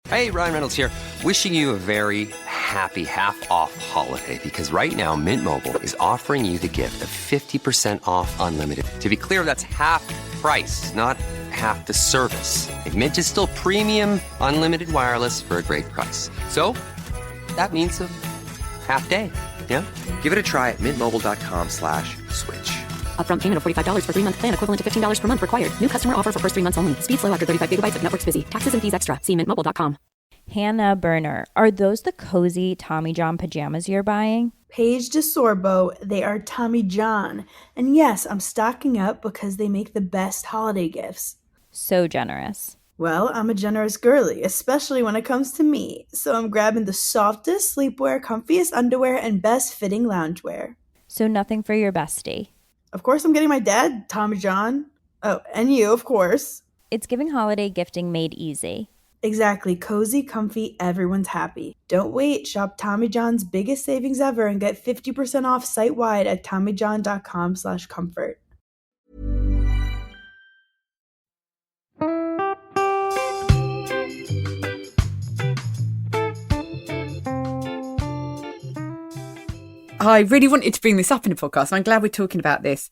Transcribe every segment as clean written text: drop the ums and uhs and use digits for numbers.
Hey, Ryan Reynolds here. Wishing you a very happy half-off holiday because right now Mint Mobile is offering you the gift of 50% off unlimited. To be clear, that's half price, not half the service. Like, Mint is still premium unlimited wireless for a great price. So that means a half day. Yeah? Give it a try at mintmobile.com/switch. Upfront payment of $45 for 3-month plan, equivalent to $15 per month required. New customer offer for first 3 months only. Speed slow after 35 gigabytes if network's busy. Taxes and fees extra. See mintmobile.com. Hannah Burner, are those the cozy Tommy John pajamas you're buying? Paige DeSorbo, they are Tommy John. And yes, I'm stocking up because they make the best holiday gifts. So generous. Well, I'm a generous girly, especially when it comes to me. So I'm grabbing the softest sleepwear, comfiest underwear, and best fitting loungewear. So nothing for your bestie. Of course, I'm getting my dad, Tommy John. Oh, and you, of course. It's giving holiday gifting made easy. Exactly. Cozy, comfy, everyone's happy. Don't wait. Shop Tommy John's biggest savings ever and get 50% off site-wide at TommyJohn.com/comfort. I really wanted to bring this up in the podcast, and I'm glad we're talking about this.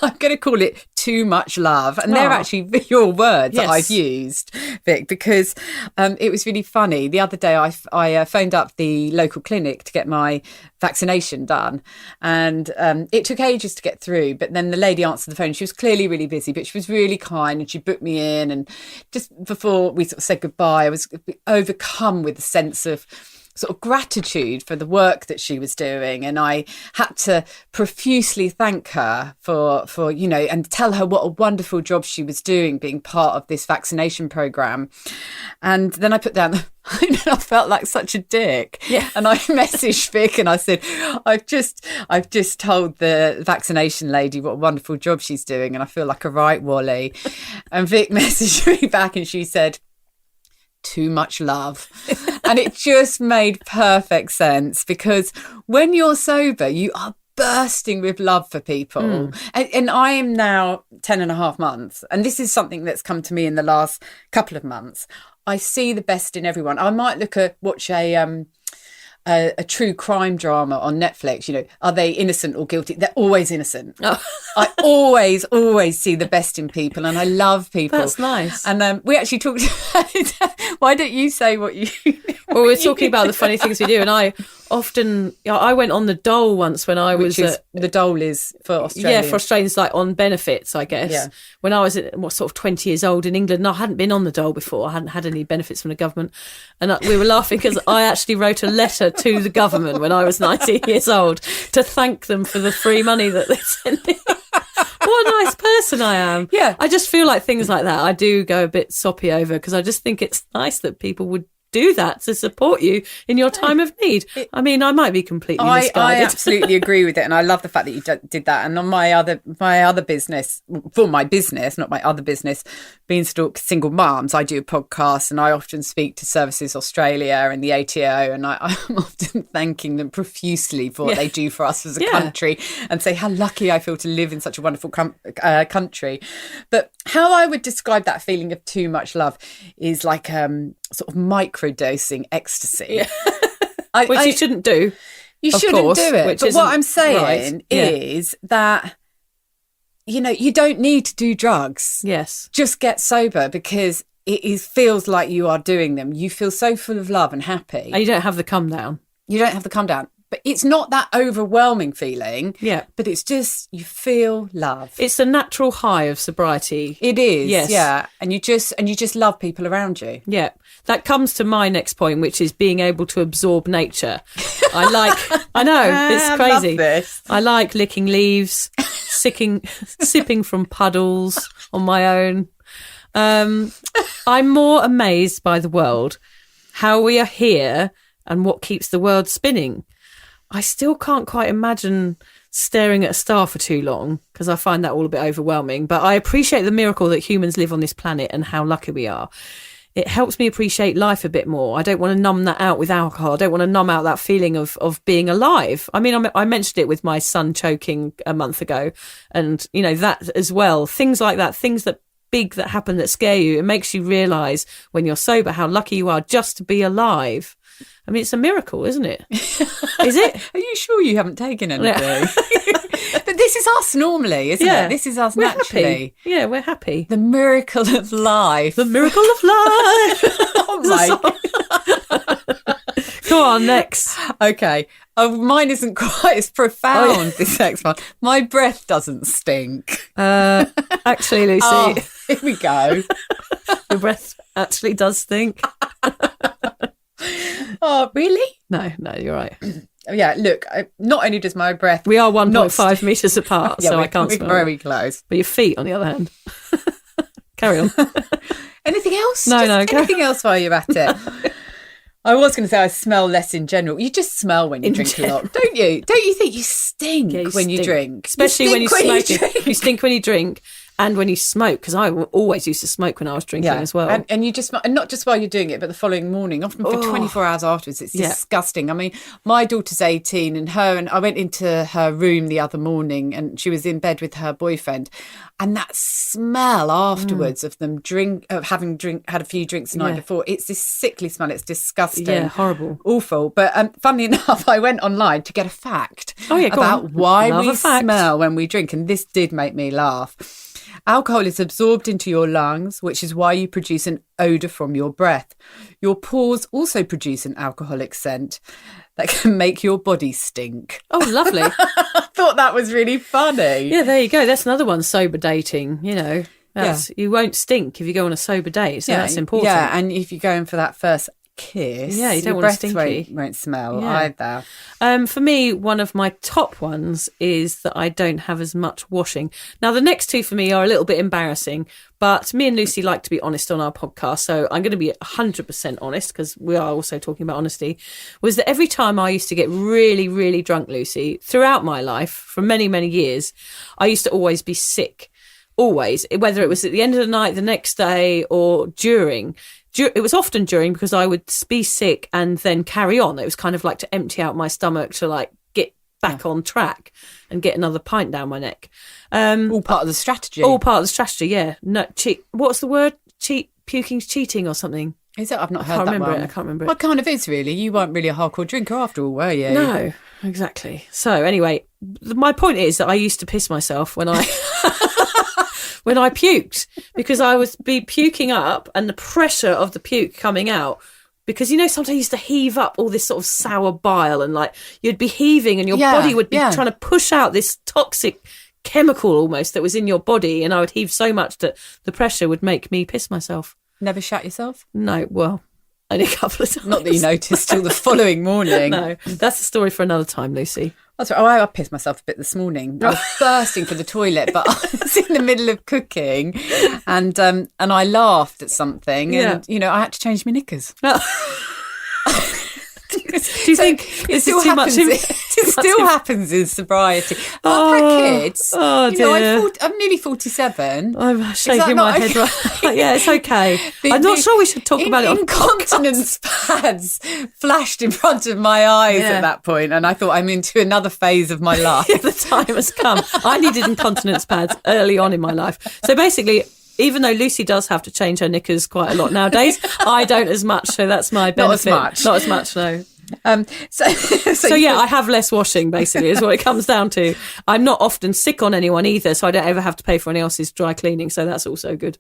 I'm going to call it Too Much Love. And they're actually your words that I've used, Vic, because it was really funny. The other day, I phoned up the local clinic to get my vaccination done. And it took ages to get through. But then the lady answered the phone. She was clearly really busy, but she was really kind, and she booked me in. And just before we sort of said goodbye, I was overcome with a sense of sort of gratitude for the work that she was doing, and I had to profusely thank her for and tell her what a wonderful job she was doing being part of this vaccination program. And then I put down the phone and I felt like such a dick. Yeah. And I messaged Vic and I said, I've just told the vaccination lady what a wonderful job she's doing, and I feel like a right Wally. And Vic messaged me back and she said, too much love. And it just made perfect sense, because when you're sober, you are bursting with love for people. And I am now 10 and a half months. And this is something that's come to me in the last couple of months. I see the best in everyone. I might watch a true crime drama on Netflix. Are they innocent or guilty? They're always innocent. Oh. I always see the best in people, and I love people. That's nice. And we actually talked about it. Why don't you say what you... Well, we're talking about the funny things we do, and I often... I went on the dole once when I was... the dole is for Australians. Yeah, for Australians, like on benefits, I guess. Yeah. When I was sort of 20 years old in England, and I hadn't been on the dole before. I hadn't had any benefits from the government. And we were laughing because I actually wrote a letter to the government when I was 19 years old to thank them for the free money that they sent me. What a nice person I am. Yeah. I just feel like things like that I do go a bit soppy over, because I just think it's nice that people would do that to support you in your time of need. I mean, I might be completely misguided. I absolutely agree with it, and I love the fact that you did that. And on my other business, for my business, not my other business, Beanstalk Single Moms, I do a podcast, and I often speak to Services Australia and the ATO, and I'm often thanking them profusely for what they do for us as a country, and say how lucky I feel to live in such a wonderful country. But how I would describe that feeling of too much love is like sort of microdosing ecstasy. Yeah. Which you shouldn't do. You shouldn't do it. But what I'm saying is that, you don't need to do drugs. Yes. Just get sober, because it feels like you are doing them. You feel so full of love and happy. And you don't have the come down. You don't have the come down. But it's not that overwhelming feeling. Yeah. But it's just, you feel love. It's the natural high of sobriety. It is. Yes. Yeah. And you just love people around you. Yeah. That comes to my next point, which is being able to absorb nature. I know, it's crazy. I love this. I like licking leaves, sipping from puddles on my own. I'm more amazed by the world, how we are here, and what keeps the world spinning. I still can't quite imagine staring at a star for too long, because I find that all a bit overwhelming. But I appreciate the miracle that humans live on this planet and how lucky we are. It helps me appreciate life a bit more. I don't want to numb that out with alcohol. I don't want to numb out that feeling of being alive. I mean, I mentioned it with my son choking a month ago, and, that as well. Things like that, things that big that happen that scare you. It makes you realise when you're sober how lucky you are just to be alive. I mean, it's a miracle, isn't it? Is it? Are you sure you haven't taken anything? But this is us normally, isn't it? This is us we're naturally. Happy. Yeah, we're happy. The miracle of life. The miracle of life. Oh my. Go on, next. Okay. Oh, mine isn't quite as profound, this next one. My breath doesn't stink. Actually, Lucy. Oh, here we go. Your breath actually does stink. Oh, really? No, you're right. Yeah, look, not only does my breath... We are 1.5 metres apart, so I can't smell very it. close. But your feet, on the other hand. Carry on. Anything else? No. Anything else while you're at it? I was going to say I smell less in general. You just smell when you drink a lot, don't you? Don't you think you stink when you drink? Especially when you smoke. You stink when you drink. And when you smoke, because I always used to smoke when I was drinking as well. And you just, and not just while you're doing it, but the following morning, often for 24 hours afterwards. It's disgusting. I mean, my daughter's 18 and I went into her room the other morning and she was in bed with her boyfriend. And that smell afterwards of them having had a few drinks the night before, it's this sickly smell. It's disgusting. Yeah, horrible. Awful. But funnily enough, I went online to get a fact about why we smell when we drink. And this did make me laugh. Alcohol is absorbed into your lungs, which is why you produce an odour from your breath. Your pores also produce an alcoholic scent that can make your body stink. Oh, lovely. I thought that was really funny. Yeah, there you go. That's another one, sober dating, you know. You won't stink if you go on a sober date, so that's important. Yeah, and if you're going for that first kiss, you don't want to stinky. Won't smell either. For me, one of my top ones is that I don't have as much washing. Now, the next two for me are a little bit embarrassing, but me and Lucy like to be honest on our podcast, so I'm going to be 100% honest because we are also talking about honesty. Was that every time I used to get really, really drunk, Lucy, throughout my life for many, many years, I used to always be sick. Always, whether it was at the end of the night, the next day, or during. It was often during because I would be sick and then carry on. It was kind of like to empty out my stomach to like get back on track and get another pint down my neck. All part of the strategy. All part of the strategy, yeah. No, what's the word? Puking's cheating or something. Is it? I've not heard that one. I can't remember it. What kind of is really? You weren't really a hardcore drinker after all, were you? No, exactly. So anyway, my point is that I used to piss myself when I... when I puked, because I would be puking up and the pressure of the puke coming out, because, you know, sometimes I used to heave up all this sort of sour bile and like you'd be heaving and your body would be trying to push out this toxic chemical almost that was in your body, and I would heave so much that the pressure would make me piss myself. Never shat yourself? No, well, only a couple of times. Not that you noticed till the following morning. No, that's a story for another time, Lucy. That's right. Oh, I pissed myself a bit this morning. I was bursting for the toilet, but I was in the middle of cooking, and I laughed at something, and you know I had to change my knickers. Do you think it still happens? It still happens in sobriety. Kids. Oh dear. You know, I'm nearly 47. I'm shaking my head. Right. Yeah, it's okay. I'm not sure we should talk about it. Incontinence pads flashed in front of my eyes at that point, and I thought I'm into another phase of my life. The time has come. I needed incontinence pads early on in my life. So basically, even though Lucy does have to change her knickers quite a lot nowadays, I don't as much. So that's my benefit. Not as much, no. So yeah, I have less washing, basically, is what it comes down to. I'm not often sick on anyone either, so I don't ever have to pay for anyone else's dry cleaning. So that's also good.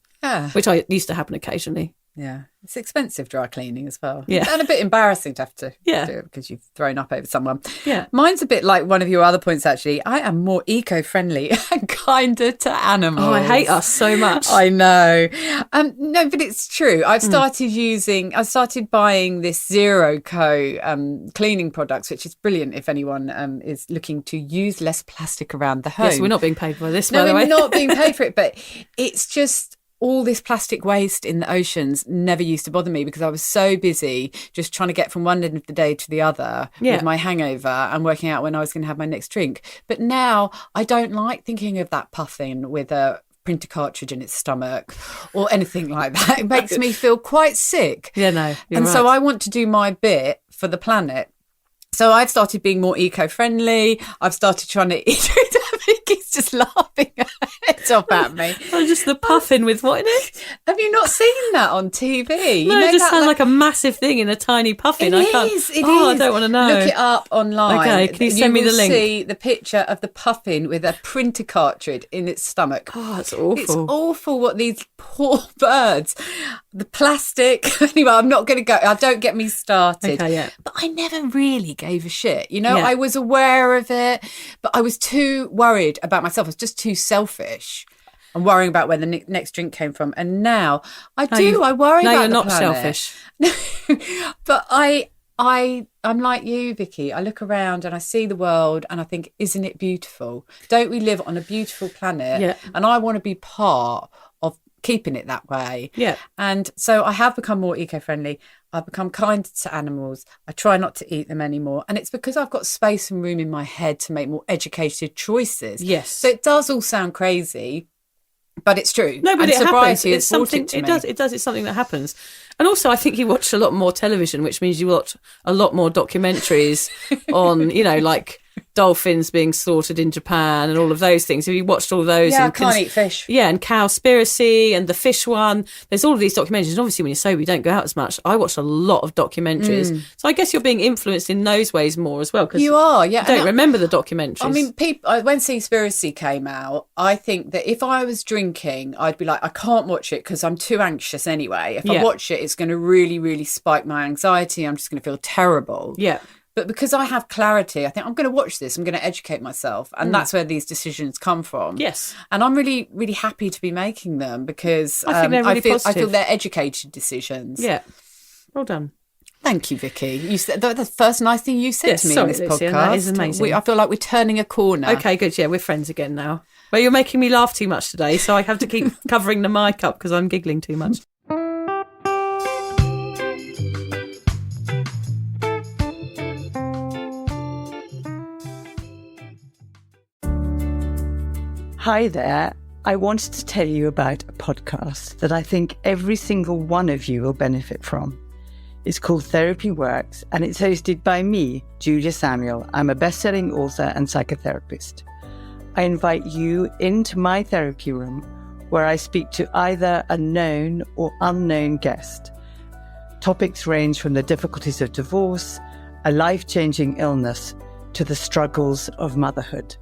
Which I used to happen occasionally. Yeah. It's expensive dry cleaning as well. Yeah. And a bit embarrassing to have to do it because you've thrown up over someone. Yeah. Mine's a bit like one of your other points, actually. I am more eco-friendly and kinder to animals. Oh, I hate us so much. I know. No, but it's true. I've started buying this Zero Co cleaning products, which is brilliant if anyone is looking to use less plastic around the home. Yes, we're not being paid for this, by No, the way. we're not being paid for it, but it's just... all this plastic waste in the oceans never used to bother me because I was so busy just trying to get from one end of the day to the other with my hangover and working out when I was going to have my next drink. But now I don't like thinking of that puffin with a printer cartridge in its stomach or anything like that. It makes me feel quite sick. Yeah, no, you're right. So I want to do my bit for the planet. So I've started being more eco-friendly. I've started trying to eat Vicky's just laughing her head off at me. Oh, just the puffin with what in it? Have you not seen that on TV? No, it just sounds like a massive thing in a tiny puffin. It I is. I don't want to know. Look it up online. Okay, can you send me the link? You will see the picture of the puffin with a printer cartridge in its stomach. Oh, it's awful. It's awful what these poor birds, the plastic. Anyway, I'm not going to go. Don't get me started. Okay, yeah. But I never really gave a shit. You know, Yeah. I was aware of it, but I was too worried about myself. I was just too selfish. And worrying about where the next drink came from. And now I worry now about you're the not planet. selfish. But I'm like you, Vicky. I look around and I see the world and I think, isn't it beautiful? Don't we live on a beautiful planet? Yeah. And I want to be part of keeping it that way. Yeah. And so I have become more eco-friendly. I've become kinder to animals. I try not to eat them anymore. And it's because I've got space and room in my head to make more educated choices. Yes. So it does all sound crazy, but it's true. No, but and it happens. sobriety It's has brought something. it to It me. does. It does. It's something that happens. And also, I think you watch a lot more television, which means you watch a lot more documentaries on, like dolphins being slaughtered in Japan and all of those things. Have you watched all those? Yeah, and I can't eat fish. Yeah, and Cowspiracy and the fish one. There's all of these documentaries. And obviously, when you're sober, you don't go out as much. I watched a lot of documentaries. So I guess you're being influenced in those ways more as well. 'Cause You are, yeah. you don't remember the documentaries. I mean, when Seaspiracy came out, I think that if I was drinking, I'd be like, I can't watch it because I'm too anxious anyway. If I Yeah. watch it, it's going to really, really spike my anxiety. I'm just going to feel terrible. yeah. But because I have clarity, I think I'm going to watch this. I'm going to educate myself. And that's where these decisions come from. Yes. And I'm really, really happy to be making them because I think they're really I feel positive. they're educated decisions. Yeah. Well done. Thank you, Vicky. You said the first nice thing you said Yes, to me sorry, in this Lucy, podcast. that is amazing. I feel like we're turning a corner. Okay, good. Yeah, we're friends again now. Well, you're making me laugh too much today, so I have to keep covering the mic up because I'm giggling too much. Hi there. I wanted to tell you about a podcast that I think every single one of you will benefit from. It's called Therapy Works, and it's hosted by me, Julia Samuel. I'm a best-selling author and psychotherapist. I invite you into my therapy room where I speak to either a known or unknown guest. Topics range from the difficulties of divorce, a life-changing illness, to the struggles of motherhood.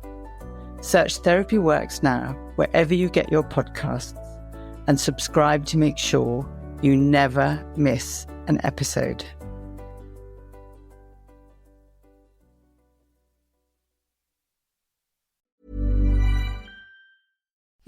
Search Therapy Works now, wherever you get your podcasts, and subscribe to make sure you never miss an episode.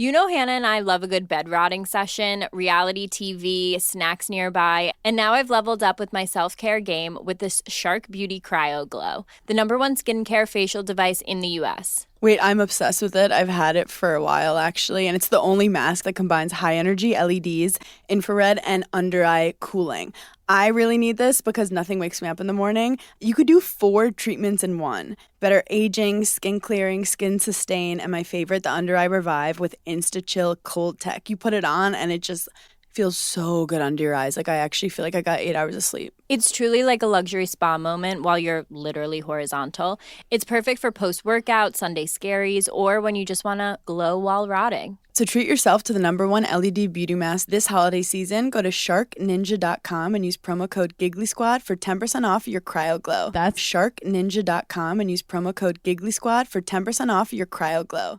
You know, Hannah and I love a good bed rotting session, reality TV, snacks nearby, and now I've leveled up with my self-care game with this Shark Beauty Cryo Glow, the #1 skincare facial device in the U.S. Wait, I'm obsessed with it. I've had it for a while, actually, and it's the only mask that combines high-energy LEDs, infrared, and under-eye cooling. I really need this because nothing wakes me up in the morning. You could do 4 treatments in one. Better aging, skin clearing, skin sustain, and my favorite, the under-eye revive with Insta-Chill Cold Tech. You put it on and it just feels so good under your eyes. Like I actually feel like I got 8 hours of sleep. It's truly like a luxury spa moment while you're literally horizontal. It's perfect for post-workout, Sunday scaries, or when you just want to glow while rotting. So treat yourself to the #1 LED beauty mask this holiday season. Go to sharkninja.com and use promo code Giggly Squad for 10% off your Cryo Glow. That's sharkninja.com and use promo code Giggly Squad for 10% off your Cryo Glow.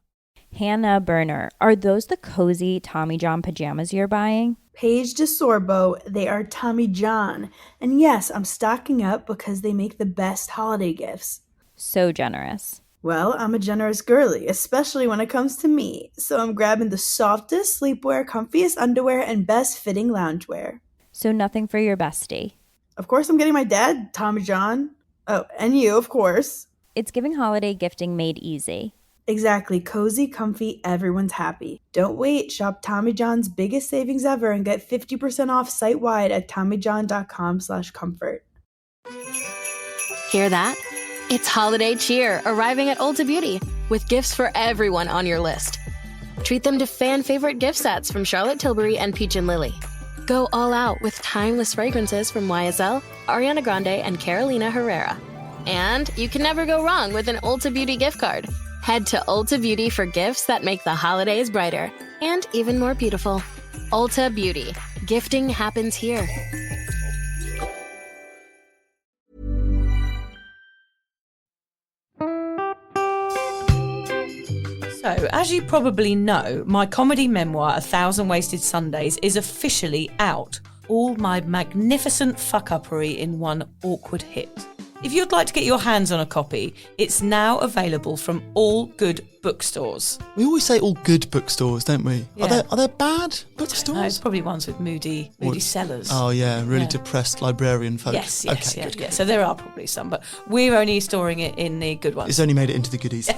Hannah Burner, are those the cozy Tommy John pajamas you're buying? Paige DeSorbo, they are Tommy John. And yes, I'm stocking up because they make the best holiday gifts. So generous. Well, I'm a generous girly, especially when it comes to me. So I'm grabbing the softest sleepwear, comfiest underwear, and best fitting loungewear. So nothing for your bestie. Of course, I'm getting my dad, Tommy John. Oh, and you, of course. It's giving holiday gifting made easy. Exactly. Cozy, comfy, everyone's happy. Don't wait. Shop Tommy John's biggest savings ever and get 50% off site-wide at TommyJohn.com/comfort. Hear that? It's holiday cheer arriving at Ulta Beauty with gifts for everyone on your list. Treat them to fan-favorite gift sets from Charlotte Tilbury and Peach & Lily. Go all out with timeless fragrances from YSL, Ariana Grande, and Carolina Herrera. And you can never go wrong with an Ulta Beauty gift card. Head to Ulta Beauty for gifts that make the holidays brighter and even more beautiful. Ulta Beauty. Gifting happens here. So, as you probably know, my comedy memoir, 1,000 Wasted Sundays, is officially out. All my magnificent fuck-uppery in one awkward hit. If you'd like to get your hands on a copy, it's now available from all good bookstores. We always say all good bookstores, don't we? Yeah. Are there bad bookstores? No, it's probably ones with moody sellers. Oh yeah, really depressed librarian folk. Yes, okay, good. So there are probably some, but we're only storing it in the good ones. It's only made it into the goodies.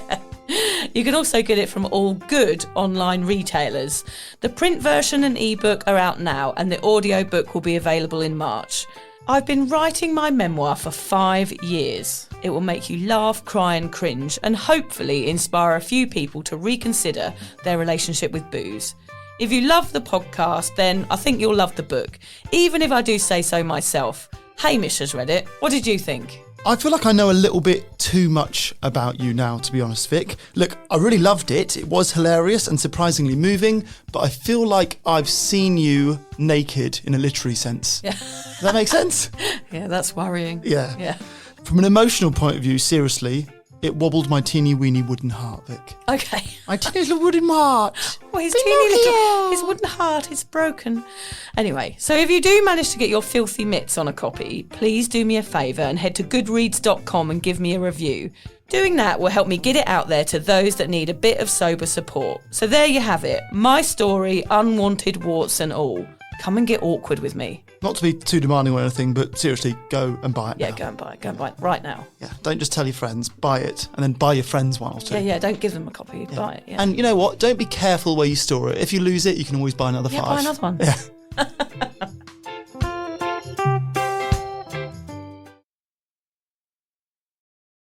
You can also get it from all good online retailers. The print version and ebook are out now, and the audiobook will be available in March. I've been writing my memoir for 5 years. It will make you laugh, cry and cringe, and hopefully inspire a few people to reconsider their relationship with booze. If you love the podcast, then I think you'll love the book, even if I do say so myself. Hamish has read it. What did you think? I feel like I know a little bit too much about you now, to be honest, Vic. Look, I really loved it. It was hilarious and surprisingly moving, but I feel like I've seen you naked in a literary sense. Yeah. Does that make sense? Yeah, that's worrying. Yeah. From an emotional point of view, seriously, it wobbled my teeny weeny wooden heart, Vic. Okay. My teeny little wooden heart. Well, his wooden heart is broken. Anyway, so if you do manage to get your filthy mitts on a copy, please do me a favour and head to goodreads.com and give me a review. Doing that will help me get it out there to those that need a bit of sober support. So there you have it. My story, unwanted warts and all. Come and get awkward with me. Not to be too demanding or anything, but seriously, go and buy it now. Go and buy it right now. Yeah, don't just tell your friends, buy it, and then buy your friends one or two. Yeah, don't give them a copy, buy it, And you know what? Don't be careful where you store it. If you lose it, you can always buy another 5. Buy another one. Yeah.